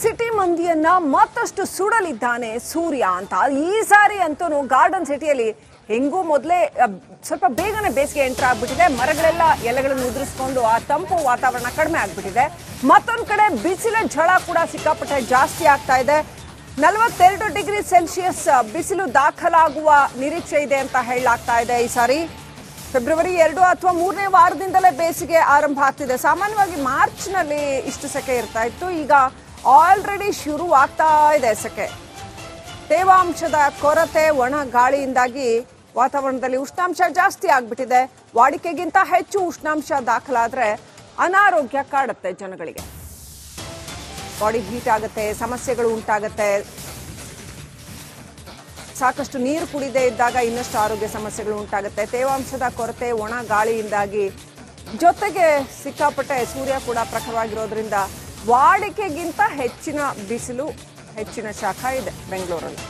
City ಮಂದಿಯನ್ನ ಮತ್ತಷ್ಟು ಸುಡಲಿದ್ದಾನೆ ಸೂರ್ಯ ಅಂತ. ಈ ಸಾರಿ ಅಂತೂ ಗಾರ್ಡನ್ ಸಿಟಿಯಲ್ಲಿ ಹೆಂಗೂ ಮೊದಲೇ ಸ್ವಲ್ಪ ಬೇಗನೆ ಬೇಸಿಗೆ ಎಂಟರ್ ಆಗ್ಬಿಟ್ಟಿದೆ. ಮರಗಳೆಲ್ಲ ಎಲೆಗಳನ್ನು ಉದುರಿಸ್ಕೊಂಡು ಆ ತಂಪು ವಾತಾವರಣ ಕಡಿಮೆ ಆಗ್ಬಿಟ್ಟಿದೆ. ಮತ್ತೊಂದು ಕಡೆ ಬಿಸಿಲ ಝಳ ಕೂಡ ಸಿಕ್ಕಾಪಟ್ಟೆ ಜಾಸ್ತಿ ಆಗ್ತಾ ಇದೆ. 42 ಡಿಗ್ರಿ ಸೆಲ್ಸಿಯಸ್ ಬಿಸಿಲು ದಾಖಲಾಗುವ ನಿರೀಕ್ಷೆ ಇದೆ ಅಂತ ಹೇಳಲಾಗ್ತಾ ಇದೆ. ಈ ಸಾರಿ ಫೆಬ್ರವರಿ 2 ಅಥವಾ 3ನೇ ವಾರದಿಂದಲೇ ಬೇಸಿಗೆ ಆರಂಭ ಆಗ್ತಿದೆ. ಸಾಮಾನ್ಯವಾಗಿ ಮಾರ್ಚ್ನಲ್ಲಿ ಇಷ್ಟು ಸೆಕೆ ಇರ್ತಾ ಇತ್ತು, ಈಗ ಆಲ್ರೆಡಿ ಶುರು ಆಗ್ತಾ ಇದೆ ಸೆಕೆ. ತೇವಾಂಶದ ಕೊರತೆ, ಒಣ ಗಾಳಿಯಿಂದಾಗಿ ವಾತಾವರಣದಲ್ಲಿ ಉಷ್ಣಾಂಶ ಜಾಸ್ತಿ ಆಗ್ಬಿಟ್ಟಿದೆ. ವಾಡಿಕೆಗಿಂತ ಹೆಚ್ಚು ಉಷ್ಣಾಂಶ ದಾಖಲಾದ್ರೆ ಅನಾರೋಗ್ಯ ಕಾಡುತ್ತೆ ಜನಗಳಿಗೆ. ಬಾಡಿ ಹೀಟ್ ಆಗುತ್ತೆ, ಸಮಸ್ಯೆಗಳು ಉಂಟಾಗುತ್ತೆ. ಸಾಕಷ್ಟು ನೀರು ಕುಡಿದೇ ಇದ್ದಾಗ ಇನ್ನಷ್ಟು ಆರೋಗ್ಯ ಸಮಸ್ಯೆಗಳು ಉಂಟಾಗುತ್ತೆ. ತೇವಾಂಶದ ಕೊರತೆ, ಒಣ ಗಾಳಿಯಿಂದಾಗಿ, ಜೊತೆಗೆ ಸಿಕ್ಕಾಪಟ್ಟೆ ಸೂರ್ಯ ಕೂಡ ಪ್ರಖರವಾಗಿರೋದ್ರಿಂದ ವಾಡಿಕೆಗಿಂತ ಹೆಚ್ಚಿನ ಬಿಸಿಲು, ಹೆಚ್ಚಿನ ಶಾಖ ಇದೆ ಬೆಂಗಳೂರಲ್ಲಿ.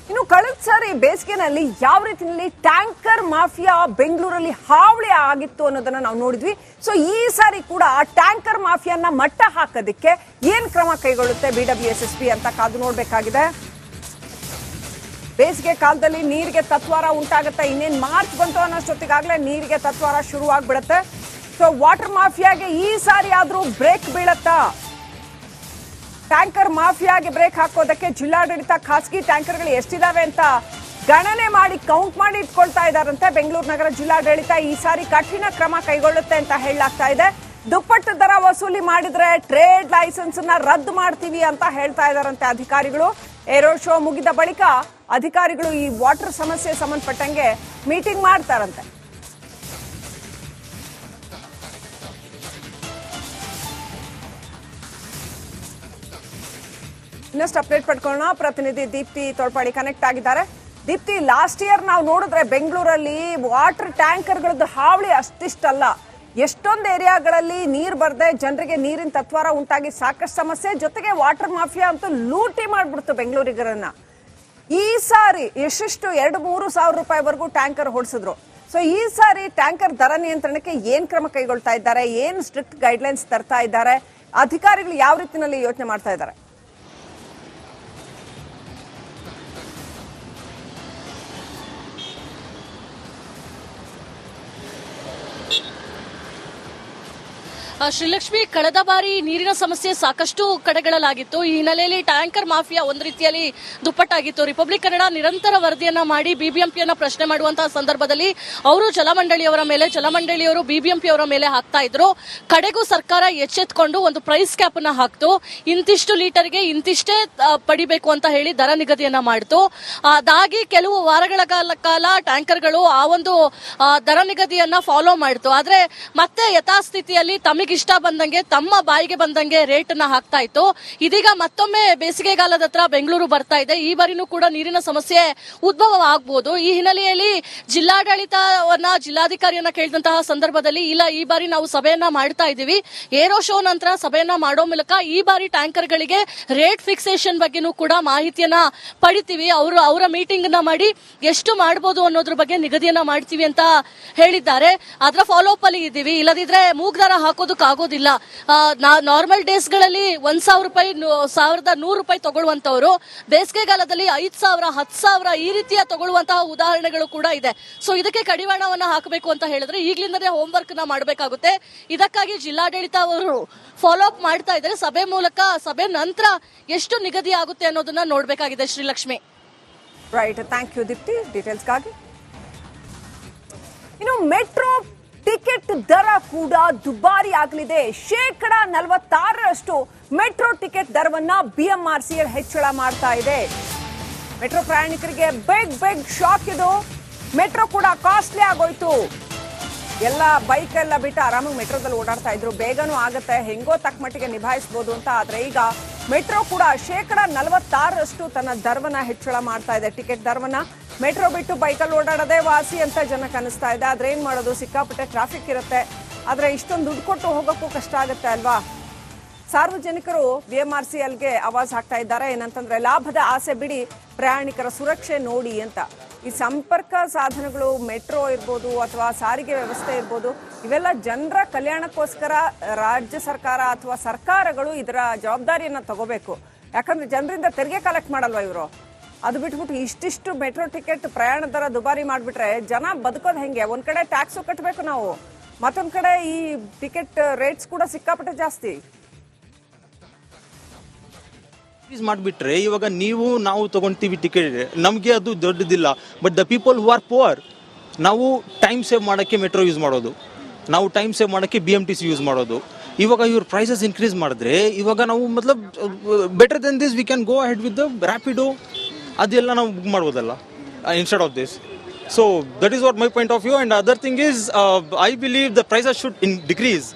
ಇನ್ನು ಕಳೆದ ಸಾರಿ ಬೇಸಿಗೆನಲ್ಲಿ ಯಾವ ರೀತಿಯಲ್ಲಿ ಟ್ಯಾಂಕರ್ ಮಾಫಿಯಾ ಬೆಂಗಳೂರಲ್ಲಿ ಹಾವಳಿ ಆಗಿತ್ತು ಅನ್ನೋದನ್ನ ನಾವು ನೋಡಿದ್ವಿ. ಸೊ ಈ ಸಾರಿ ಕೂಡ ಆ ಟ್ಯಾಂಕರ್ ಮಾಫಿಯಾನ ಮಟ್ಟ ಹಾಕೋದಕ್ಕೆ ಏನ್ ಕ್ರಮ ಕೈಗೊಳ್ಳುತ್ತೆ BWSSB ಅಂತ ಕಾದು ನೋಡ್ಬೇಕಾಗಿದೆ. ಬೇಸಿಗೆ ಕಾಲದಲ್ಲಿ ನೀರಿಗೆ ತತ್ವಾರ ಉಂಟಾಗುತ್ತೆ. ಇನ್ನೇನು ಮಾರ್ಚ್ ಬಂತು ಅನ್ನೋಷ್ಟೊತ್ತಿಗಾಗಲೇ ನೀರಿಗೆ ತತ್ವಾರ ಶುರುವಾಗ್ಬಿಡುತ್ತೆ. ಸೊ ವಾಟರ್ ಮಾಫಿಯಾಗೆ ಈ ಸಾರಿ ಆದ್ರೂ ಬ್ರೇಕ್ ಬೀಳತ್ತಾ? ಟ್ಯಾಂಕರ್ ಮಾಫಿಯಾಗೆ ಬ್ರೇಕ್ ಹಾಕೋದಕ್ಕೆ ಜಿಲ್ಲಾಡಳಿತ ಖಾಸಗಿ ಟ್ಯಾಂಕರ್ಗಳು ಎಷ್ಟಿದಾವೆ ಅಂತ ಗಣನೆ ಮಾಡಿ ಕೌಂಟ್ ಮಾಡಿ ಇಟ್ಕೊಳ್ತಾ ಇದ್ದಾರಂತೆ. ಬೆಂಗಳೂರು ನಗರ ಜಿಲ್ಲಾಡಳಿತ ಈ ಸಾರಿ ಕಠಿಣ ಕ್ರಮ ಕೈಗೊಳ್ಳುತ್ತೆ ಅಂತ ಹೇಳಲಾಗ್ತಾ ಇದೆ. ದುಪ್ಪಟ್ಟು ದರ ವಸೂಲಿ ಮಾಡಿದ್ರೆ ಟ್ರೇಡ್ ಲೈಸೆನ್ಸ್ ಅನ್ನ ರದ್ದು ಮಾಡ್ತೀವಿ ಅಂತ ಹೇಳ್ತಾ ಇದ್ದಾರಂತೆ ಅಧಿಕಾರಿಗಳು. ಏರೋ ಶೋ ಮುಗಿದ ಬಳಿಕ ಅಧಿಕಾರಿಗಳು ಈ ವಾಟರ್ ಸಮಸ್ಯೆ ಸಂಬಂಧಪಟ್ಟಂಗೆ ಮೀಟಿಂಗ್ ಮಾಡ್ತಾರಂತೆ. ಇನ್ನಷ್ಟು ಅಪ್ಡೇಟ್ ಪಡ್ಕೊಳ್ಳೋಣ. ಪ್ರತಿನಿಧಿ ದೀಪ್ತಿ ತೋಳ್ಪಾಡಿ ಕನೆಕ್ಟ್ ಆಗಿದ್ದಾರೆ. ದೀಪ್ತಿ, ಲಾಸ್ಟ್ ಇಯರ್ ನಾವು ನೋಡಿದ್ರೆ ಬೆಂಗಳೂರಲ್ಲಿ ವಾಟರ್ ಟ್ಯಾಂಕರ್ಗಳದ್ದು ಹಾವಳಿ ಅಷ್ಟಿಷ್ಟಲ್ಲ. ಎಷ್ಟೊಂದು ಏರಿಯಾಗಳಲ್ಲಿ ನೀರು ಬರದೆ ಜನರಿಗೆ ನೀರಿನ ತತ್ವಾರ ಉಂಟಾಗಿ ಸಾಕಷ್ಟು ಸಮಸ್ಯೆ, ಜೊತೆಗೆ ವಾಟರ್ ಮಾಫಿಯಾ ಅಂತೂ ಲೂಟಿ ಮಾಡ್ಬಿಡ್ತು ಬೆಂಗಳೂರಿಗರನ್ನ. ಈ ಸಾರಿ ಎಷ್ಟೆಷ್ಟು 2-3 ಸಾವಿರ ರೂಪಾಯಿವರೆಗೂ ಟ್ಯಾಂಕರ್ ಹೊಡಿಸಿದ್ರು. ಸೊ ಈ ಸಾರಿ ಟ್ಯಾಂಕರ್ ದರ ನಿಯಂತ್ರಣಕ್ಕೆ ಏನ್ ಕ್ರಮ ಕೈಗೊಳ್ತಾ ಇದ್ದಾರೆ, ಏನ್ ಸ್ಟ್ರಿಕ್ಟ್ ಗೈಡ್ಲೈನ್ಸ್ ತರ್ತಾ ಇದ್ದಾರೆ, ಅಧಿಕಾರಿಗಳು ಯಾವ ರೀತಿಯಲ್ಲಿ ಯೋಚನೆ ಮಾಡ್ತಾ ಇದ್ದಾರೆ? ಶ್ರೀಲಕ್ಷ್ಮಿ, ಕಳೆದ ಬಾರಿ ನೀರಿನ ಸಮಸ್ಯೆ ಸಾಕಷ್ಟು ಕಡೆಗಳಲ್ಲಾಗಿತ್ತು. ಈ ಹಿನ್ನೆಲೆಯಲ್ಲಿ ಟ್ಯಾಂಕರ್ ಮಾಫಿಯಾ ಒಂದು ರೀತಿಯಲ್ಲಿ ದುಪ್ಪಟ್ಟಾಗಿತ್ತು. ರಿಪಬ್ಲಿಕ್ ಕನ್ನಡ ನಿರಂತರ ವರದಿಯನ್ನ ಮಾಡಿ ಬಿಬಿಎಂಪಿಯನ್ನ ಪ್ರಶ್ನೆ ಮಾಡುವಂತಹ ಸಂದರ್ಭದಲ್ಲಿ ಅವರು ಜಲಮಂಡಳಿಯವರು ಬಿಬಿಎಂಪಿ ಅವರ ಮೇಲೆ ಹಾಕ್ತಾ ಇದ್ರು. ಕಡೆಗೂ ಸರ್ಕಾರ ಎಚ್ಚೆತ್ಕೊಂಡು ಒಂದು ಪ್ರೈಸ್ ಕ್ಯಾಪ್ ಅನ್ನ ಹಾಕ್ತು. ಇಂತಿಷ್ಟು ಲೀಟರ್ಗೆ ಇಂತಿಷ್ಟೇ ಪಡಿಬೇಕು ಅಂತ ಹೇಳಿ ದರ ನಿಗದಿಯನ್ನ ಮಾಡಿತು. ಅದಾಗಿ ಕೆಲವು ವಾರಗಳ ಕಾಲ ಟ್ಯಾಂಕರ್ಗಳು ಆ ಒಂದು ದರ ನಿಗದಿಯನ್ನ ಫಾಲೋ ಮಾಡಿತು. ಆದ್ರೆ ಮತ್ತೆ ಯಥಾಸ್ಥಿತಿಯಲ್ಲಿ ತಮಗೆ ಇಷ್ಟ ಬಂದಂಗೆ, ತಮ್ಮ ಬಾಯಿಗೆ ಬಂದಂಗೆ ರೇಟ್ ಅನ್ನ ಹಾಕ್ತಾ ಇತ್ತು. ಇದೀಗ ಮತ್ತೊಮ್ಮೆ ಬೇಸಿಗೆಗಾಲದ ಹತ್ರ ಬೆಂಗಳೂರು ಬರ್ತಾ ಇದೆ. ಈ ಬಾರಿನೂ ಕೂಡ ನೀರಿನ ಸಮಸ್ಯೆ ಉದ್ಭವ ಆಗಬಹುದು. ಈ ಹಿನ್ನೆಲೆಯಲ್ಲಿ ಜಿಲ್ಲಾಧಿಕಾರಿಯನ್ನ ಕೇಳಿದಂತಹ ಸಂದರ್ಭದಲ್ಲಿ, ಇಲ್ಲ, ಈ ಬಾರಿ ನಾವು ಸಭೆಯನ್ನ ಮಾಡ್ತಾ ಇದ್ದೀವಿ, ಏರೋ ಶೋ ನಂತರ ಸಭೆಯನ್ನ ಮಾಡೋ ಮೂಲಕ ಈ ಬಾರಿ ಟ್ಯಾಂಕರ್ಗಳಿಗೆ ರೇಟ್ ಫಿಕ್ಸೇಷನ್ ಬಗ್ಗೆನೂ ಕೂಡ ಮಾಹಿತಿಯನ್ನ ಪಡಿತೀವಿ. ಅವರ ಮೀಟಿಂಗ್ ನ ಮಾಡಿ ಎಷ್ಟು ಮಾಡಬಹುದು ಅನ್ನೋದ್ರ ಬಗ್ಗೆ ನಿಗದಿಯನ್ನ ಮಾಡ್ತೀವಿ ಅಂತ ಹೇಳಿದ್ದಾರೆ. ಅದರ ಫಾಲೋ ಅಪ್ ಅಲ್ಲಿ ಇದ್ದೀವಿ. ಇಲ್ಲದಿದ್ರೆ ಮೂಗ್ದಾರ ಹಾಕೋದಕ್ಕಾಗೋದಿಲ್ಲ. ನಾರ್ಮಲ್ ಡೇಸ್ ಗಳಲ್ಲಿ 1,000 ರೂಪಾಯಿ, 1,100 ರೂಪಾಯಿ ತಗೊಳ್ಳುವಂತವರು ಬೇಸಿಗೆಗಾಲದಲ್ಲಿ 5,000, 10,000 ಈ ರೀತಿಯ ತಗೊಳ್ಳುವಂತಹ ಉದಾಹರಣೆಗಳು ಕೂಡ ಇದೆ. ಸೊ ಇದಕ್ಕೆ ಕಡಿವಾಣವನ್ನ ಹಾಕಬೇಕು ಅಂತ ಹೇಳಿದ್ರೆ ಈಗಲಿಂದಲೇ ಹೋಮ್ ವರ್ಕ್ ನ ಮಾಡಬೇಕಾಗುತ್ತೆ. ಇದಕ್ಕಾಗಿ ಜಿಲ್ಲಾಡಳಿತ ಅವರು ಫಾಲೋ ಅಪ್ ಮಾಡ್ತಾ ಇದ್ದಾರೆ. ಸಭೆ ನಂತರ ಎಷ್ಟು ನಿಗದಿ ಆಗುತ್ತೆ ಅನ್ನೋದನ್ನ ನೋಡ್ಬೇಕಾಗಿದೆ. Srilakshmi, right, thank you Deepti ಡೀಟೇಲ್ಸ್ಗಾಗಿ. ಇನ್ನು ಮೆಟ್ರೋ ಟಿಕೆಟ್ ದರ ಕೂಡ ದುಬಾರಿ ಆಗಲಿದೆ. 46% ಮೆಟ್ರೋ ಟಿಕೆಟ್ ದರವನ್ನ BMRCL ಹೆಚ್ಚಳ ಮಾಡ್ತಾ ಇದೆ. ಮೆಟ್ರೋ ಪ್ರಯಾಣಿಕರಿಗೆ ಬಿಗ್ ಶಾಕ್ ಇದು. ಮೆಟ್ರೋ ಕೂಡ ಕಾಸ್ಟ್ಲಿ ಆಗೋಯ್ತು. ಎಲ್ಲ ಬೈಕ್ ಎಲ್ಲ ಬಿಟ್ಟು ಆರಾಮಾಗಿ ಮೆಟ್ರೋದಲ್ಲಿ ಓಡಾಡ್ತಾ ಇದ್ರು. ಬೇಗನೂ ಆಗುತ್ತೆ, ಹೆಂಗೋ ತಕ್ಕ ಮಟ್ಟಿಗೆ ನಿಭಾಯಿಸಬಹುದು ಅಂತ. ಆದ್ರೆ ಈಗ ಮೆಟ್ರೋ ಕೂಡ 46% ತನ್ನ ದರವನ್ನ ಹೆಚ್ಚಳ ಮಾಡ್ತಾ ಇದೆ. ಟಿಕೆಟ್ ದರವನ್ನ ಮೆಟ್ರೋ ಬಿಟ್ಟು ಬೈಕಲ್ಲಿ ಓಡಾಡೋದೇ ವಾಸಿ ಅಂತ ಜನಕ್ಕೆ ಅನಿಸ್ತಾ ಇದೆ. ಆದ್ರೆ ಏನ್ ಮಾಡೋದು, ಸಿಕ್ಕಾಪಟ್ಟೆ ಟ್ರಾಫಿಕ್ ಇರುತ್ತೆ. ಆದ್ರೆ ಇಷ್ಟೊಂದು ದುಡ್ಡು ಕೊಟ್ಟು ಹೋಗೋಕ್ಕೂ ಕಷ್ಟ ಆಗುತ್ತೆ ಅಲ್ವಾ. ಸಾರ್ವಜನಿಕರು BMRCLಗೆ ಆವಾಜ್ ಹಾಕ್ತಾ ಇದ್ದಾರೆ. ಏನಂತಂದ್ರೆ ಲಾಭದ ಆಸೆ ಬಿಡಿ, ಪ್ರಯಾಣಿಕರ ಸುರಕ್ಷೆ ನೋಡಿ ಅಂತ. ಈ ಸಂಪರ್ಕ ಸಾಧನಗಳು ಮೆಟ್ರೋ ಇರ್ಬೋದು ಅಥವಾ ಸಾರಿಗೆ ವ್ಯವಸ್ಥೆ ಇರ್ಬೋದು, ಇವೆಲ್ಲ ಜನರ ಕಲ್ಯಾಣಕ್ಕೋಸ್ಕರ ರಾಜ್ಯ ಸರ್ಕಾರ ಅಥವಾ ಸರ್ಕಾರಗಳು ಇದರ ಜವಾಬ್ದಾರಿಯನ್ನು ತಗೋಬೇಕು. ಯಾಕಂದ್ರೆ ಜನರಿಂದ ತೆರಿಗೆ ಕಲೆಕ್ಟ್ ಮಾಡಲ್ವಾ ಇವರು? ಅದು ಬಿಟ್ಬಿಟ್ಟು ಇಷ್ಟಿಷ್ಟು ಮೆಟ್ರೋ ಟಿಕೆಟ್ ಪ್ರಯಾಣ ದರ ದುಬಾರಿ ಮಾಡಿಬಿಟ್ರೆ ಜನ ಬದುಕೋದು ಹೆಂಗೆ? ಒಂದು ಕಡೆ ಟ್ಯಾಕ್ಸು ಕಟ್ಟಬೇಕು ನಾವು, ಮತ್ತೊಂದು ಕಡೆ ಈ ಟಿಕೆಟ್ ರೇಟ್ಸ್ ಕೂಡ ಸಿಕ್ಕಾಪಟ್ಟೆ ಜಾಸ್ತಿ ಮಾಡಿಬಿಟ್ರೆ ಇವಾಗ ನಾವು ತಗೊಂತೀವಿ ಟಿಕೆಟ್, ನಮಗೆ ಅದು ದೊಡ್ಡದಿಲ್ಲ. But the people who are poor, ನಾವು ಟೈಮ್ ಸೇವ್ ಮಾಡೋಕ್ಕೆ ಮೆಟ್ರೋ ಯೂಸ್ ಮಾಡೋದು, ನಾವು ಟೈಮ್ ಸೇವ್ ಮಾಡೋಕ್ಕೆ BMTC ಯೂಸ್ ಮಾಡೋದು. ಇವಾಗ ಇವ್ರ ಪ್ರೈಸಸ್ ಇನ್ಕ್ರೀಸ್ ಮಾಡಿದ್ರೆ ಇವಾಗ ನಾವು ಮತ್ಲಬ್ better than this we can go ahead with the Rapido, ಅದೆಲ್ಲ ನಾವು ಬುಕ್ ಮಾಡ್ಬೋದಲ್ಲ instead of this. So that is what my point of view. And other thing is, I believe the prices should decrease,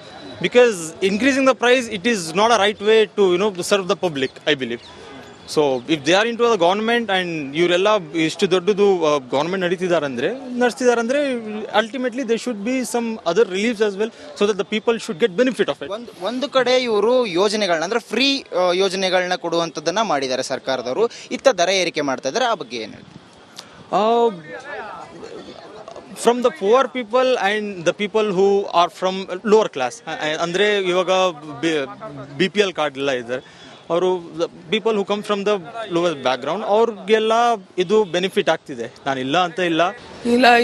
because increasing the price, it is not a right way to to serve the public, I believe. So if they are into the government and ಇವರೆಲ್ಲ ಇಷ್ಟು ದೊಡ್ಡದು government ನಡೆಸ್ತಿದ್ದಾರೆ ಅಂದ್ರೆ ultimately there should be some other reliefs as well, so that the people should get benefit of it. ಒಂದು ಕಡೆ ಇವರು ಯೋಜನೆಗಳನ್ನ ಅಂದ್ರೆ free ಯೋಜನೆಗಳನ್ನ ಕೊಡುವಂತದನ್ನ ಮಾಡಿದ್ದಾರೆ ಸರ್ಕಾರದವರು, ಇತ್ತ ದರ ಏರಿಕೆ ಮಾಡ್ತಾ ಇದ್ದಾರೆ, ಆ ಬಗ್ಗೆ ಏನು ಹೇಳ್ತೀವಿ? From the poor people and the people who are from lower class, ಅಂದ್ರೆ ಇವಾಗ BPL ಕಾರ್ಡ್ ಎಲ್ಲ ಇದ್ದಾರೆ, ಅವರು people who come from the lower back ground, ಅವ್ರಿಗೆಲ್ಲ ಇದು ಬೆನಿಫಿಟ್ ಆಗ್ತಿದೆ. ನಾನು ಇಲ್ಲ ಅಂತ ಇಲ್ಲ,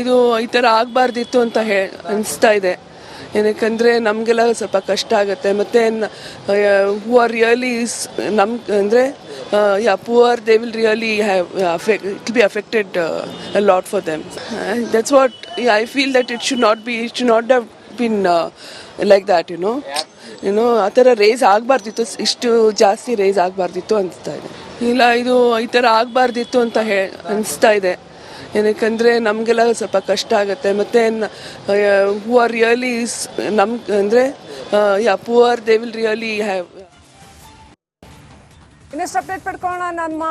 ಇದು ಈ ಥರ ಆಗಬಾರ್ದಿತ್ತು ಅಂತ ಅನಿಸ್ತಾ ಇದೆ. ಏನಕ್ಕಂದರೆ ನಮಗೆಲ್ಲ ಸ್ವಲ್ಪ ಕಷ್ಟ ಆಗುತ್ತೆ. ಮತ್ತು ಹೂ ಆರ್ ರಿಯಲಿ ಅಂದರೆ poor, they will really it will be affected a lot for them. That's what I feel that it should not have been like that. ಆ ಥರ ರೇಸ್ ಆಗಬಾರ್ದಿತ್ತು, ಇಷ್ಟು ಜಾಸ್ತಿ ರೇಸ್ ಆಗಬಾರ್ದಿತ್ತು ಅನಿಸ್ತಾ ಇದೆ. ಇದು ಈ ಥರ ಆಗಬಾರ್ದಿತ್ತು ಅಂತ ಅನಿಸ್ತಾ ಇದೆ. ಏನಕ್ಕಂದರೆ ನಮಗೆಲ್ಲ ಸ್ವಲ್ಪ ಕಷ್ಟ ಆಗುತ್ತೆ. ಮತ್ತು ಹೂ ಆರ್ ರಿಯಲಿ ಅಂದರೆ poor, they will really have. ಇನ್ನಷ್ಟು ಅಪ್ಡೇಟ್ ಪಡ್ಕೊಳ್ಳೋಣ. ನಮ್ಮ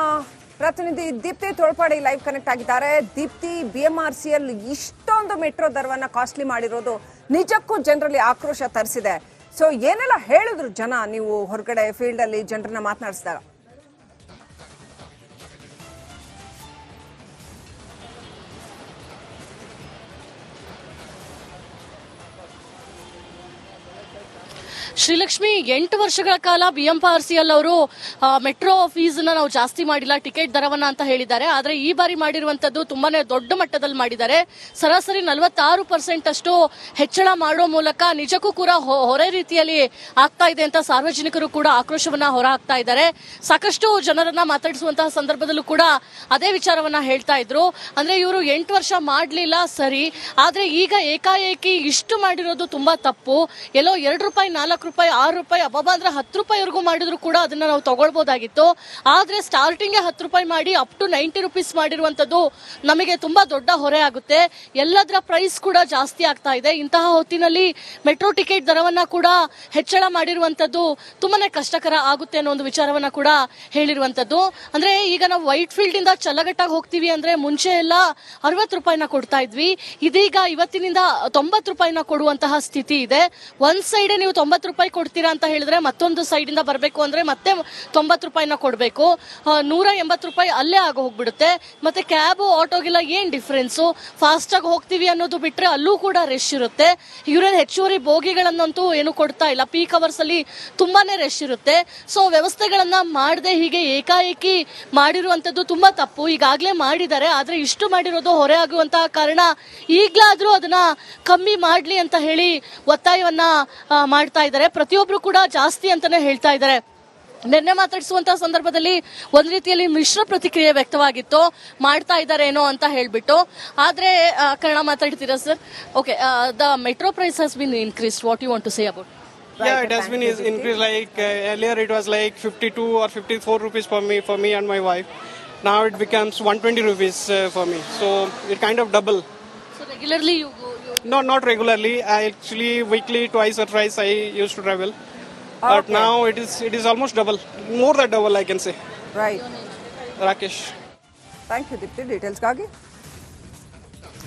ಪ್ರತಿನಿಧಿ ದೀಪ್ತಿ ತೋಳ್ಪಾಡಿ ಲೈವ್ ಕನೆಕ್ಟ್ ಆಗಿದ್ದಾರೆ. ದೀಪ್ತಿ, BMRCL ಇಷ್ಟೊಂದು ಮೆಟ್ರೋ ದರವನ್ನ ಕಾಸ್ಟ್ಲಿ ಮಾಡಿರೋದು ನಿಜಕ್ಕೂ ಜನರಲ್ಲಿ ಆಕ್ರೋಶ ತರಿಸಿದೆ. ಸೊ ಏನೆಲ್ಲ ಹೇಳಿದ್ರು ಜನ, ನೀವು ಹೊರಗಡೆ ಫೀಲ್ಡ್ ಅಲ್ಲಿ ಜನರನ್ನ ಮಾತನಾಡಿಸಿದಾಗ? ಶ್ರೀಲಕ್ಷ್ಮಿ, 8 ವರ್ಷಗಳ ಕಾಲ BMRCL ಅವರು ಮೆಟ್ರೋ ಫೀಸ್ ನಾವು ಜಾಸ್ತಿ ಮಾಡಿಲ್ಲ, ಟಿಕೆಟ್ ದರವನ್ನ ಅಂತ ಹೇಳಿದ್ದಾರೆ. ಆದ್ರೆ ಈ ಬಾರಿ ಮಾಡಿರುವಂತದ್ದು ತುಂಬಾನೇ ದೊಡ್ಡ ಮಟ್ಟದಲ್ಲಿ ಮಾಡಿದ್ದಾರೆ. ಸರಾಸರಿ 46% ಅಷ್ಟು ಹೆಚ್ಚಳ ಮಾಡೋ ಮೂಲಕ ನಿಜಕ್ಕೂ ಕೂಡ ಹೊರೆ ರೀತಿಯಲ್ಲಿ ಆಗ್ತಾ ಇದೆ ಅಂತ ಸಾರ್ವಜನಿಕರು ಕೂಡ ಆಕ್ರೋಶವನ್ನ ಹೊರಹಾಕ್ತಾ ಇದ್ದಾರೆ. ಸಾಕಷ್ಟು ಜನರನ್ನ ಮಾತಾಡಿಸುವಂತಹ ಸಂದರ್ಭದಲ್ಲೂ ಕೂಡ ಅದೇ ವಿಚಾರವನ್ನ ಹೇಳ್ತಾ ಇದ್ರು. ಅಂದ್ರೆ ಇವರು 8 ವರ್ಷ ಮಾಡ್ಲಿಲ್ಲ ಸರಿ, ಆದ್ರೆ ಈಗ ಏಕಾಏಕಿ ಇಷ್ಟು ಮಾಡಿರೋದು ತುಂಬಾ ತಪ್ಪು. ಎಲ್ಲೋ 2 ರೂಪಾಯಿ, 4 ರೂಪಾಯಿ, 6 ರೂಪಾಯಿ, ಅಬ್ಬಬ್ಬ ಅಂದ್ರೆ 10 ರೂಪಾಯಿವರೆಗೂ ಮಾಡಿದ್ರು ಕೂಡ ಅದನ್ನ ನಾವು ತಗೊಳ್ಬಹುದಾಗಿತ್ತು. ಆದ್ರೆ ಸ್ಟಾರ್ಟಿಂಗ್ 10 ರೂಪಾಯಿ ಮಾಡಿ ಅಪ್ ಟು 90 ರೂಪೀಸ್ ಮಾಡಿರುವಂತದ್ದು ನಮಗೆ ತುಂಬಾ ದೊಡ್ಡ ಹೊರೆ ಆಗುತ್ತೆ. ಎಲ್ಲದರ ಪ್ರೈಸ್ ಕೂಡ ಜಾಸ್ತಿ ಆಗ್ತಾ ಇದೆ. ಇಂತಹ ಹೊತ್ತಿನಲ್ಲಿ ಮೆಟ್ರೋ ಟಿಕೆಟ್ ದರವನ್ನ ಕೂಡ ಹೆಚ್ಚಳ ಮಾಡಿರುವಂತದ್ದು ತುಂಬಾನೇ ಕಷ್ಟಕರ ಆಗುತ್ತೆ ಅನ್ನೋ ಒಂದು ವಿಚಾರವನ್ನ ಕೂಡ ಹೇಳಿರುವಂತದ್ದು. ಅಂದ್ರೆ ಈಗ ನಾವು ವೈಟ್ ಫೀಲ್ಡ್ ಇಂದ ಚಲ್ಲಘಟ್ಟಾಗಿ ಹೋಗ್ತೀವಿ ಅಂದ್ರೆ ಮುಂಚೆ ಎಲ್ಲ 60 ರೂಪಾಯಿನ ಕೊಡ್ತಾ ಇದ್ವಿ, ಇದೀಗ ಇವತ್ತಿನಿಂದ 90 ರೂಪಾಯಿನ ಕೊಡುವಂತಹ ಸ್ಥಿತಿ ಇದೆ. ಒಂದ್ ಸೈಡ್ ನೀವು 90 ರೂಪಾಯಿ ಕೊಡ್ತೀರಾ ಅಂತ ಹೇಳಿದ್ರೆ ಮತ್ತೊಂದು ಸೈಡ್ ಇಂದ ಬರಬೇಕು ಅಂದ್ರೆ ಮತ್ತೆ 90 ರೂಪಾಯಿನ ಕೊಡಬೇಕು. 180 ರೂಪಾಯಿ ಅಲ್ಲೇ ಆಗ ಹೋಗ್ಬಿಡುತ್ತೆ. ಮತ್ತೆ ಕ್ಯಾಬ್, ಆಟೋಗೆಲ್ಲ ಏನ್ ಡಿಫ್ರೆನ್ಸು? ಫಾಸ್ಟ್ ಆಗಿ ಹೋಗ್ತೀವಿ ಅನ್ನೋದು ಬಿಟ್ರೆ ಅಲ್ಲೂ ಕೂಡ ರಶ್ ಇರುತ್ತೆ. ಇವರಲ್ಲಿ ಹೆಚ್ಚುವರಿ ಬೋಗಿಗಳನ್ನಂತೂ ಏನು ಕೊಡ್ತಾ ಇಲ್ಲ. ಪೀಕ್ ಅವರ್ಸ್ ಅಲ್ಲಿ ತುಂಬಾನೇ ರಶ್ ಇರುತ್ತೆ. ಸೊ ವ್ಯವಸ್ಥೆಗಳನ್ನ ಮಾಡದೆ ಹೀಗೆ ಏಕಾಏಕಿ ಮಾಡಿರುವಂತದ್ದು ತುಂಬಾ ತಪ್ಪು. ಈಗಾಗಲೇ ಮಾಡಿದ್ದಾರೆ, ಆದ್ರೆ ಇಷ್ಟು ಮಾಡಿರೋದು ಹೊರೆ ಆಗುವಂತಹ ಕಾರಣ ಈಗ್ಲಾದ್ರೂ ಅದನ್ನ ಕಮ್ಮಿ ಮಾಡ್ಲಿ ಅಂತ ಹೇಳಿ ಒತ್ತಾಯವನ್ನ ಮಾಡ್ತಾ ಇದ್ದಾರೆ. ಪ್ರತಿಯೊಬ್ರು ಕೂಡ ಜಾಸ್ತಿ ಅಂತಾನೆ ಹೇಳ್ತಾ ಇದ್ದಾರೆ. ನಿನ್ನೆ ಮಾತಾಡಿಸುವಂತಹ ಸಂದರ್ಭದಲ್ಲಿ ಒಂದ್ ರೀತಿಯಲ್ಲಿ ಮಿಶ್ರ ಪ್ರತಿಕ್ರಿಯೆ ವ್ಯಕ್ತವಾಗಿತ್ತು, ಮಾಡ್ತಾ ಇದ್ದಾರೆ ಏನೋ ಅಂತ ಹೇಳ್ಬಿಟ್ಟು. ಆದ್ರೆ ಕನ್ನಡ ಮಾತಾಡ್ತೀರಾ sir? Okay, the metro price has been increased. What you want to say about? Yeah, it has been increased. Like earlier, it was like 52 or 54 rupees for me and my wife. Now it becomes 120 rupees for me. So it kind of double. So regularly you go? No, not regularly. I actually weekly, twice or thrice I used to travel. But now it is almost double, more than double I can say. Right. Rakesh. Thank you, Dipti. Details ಗಾಗಿ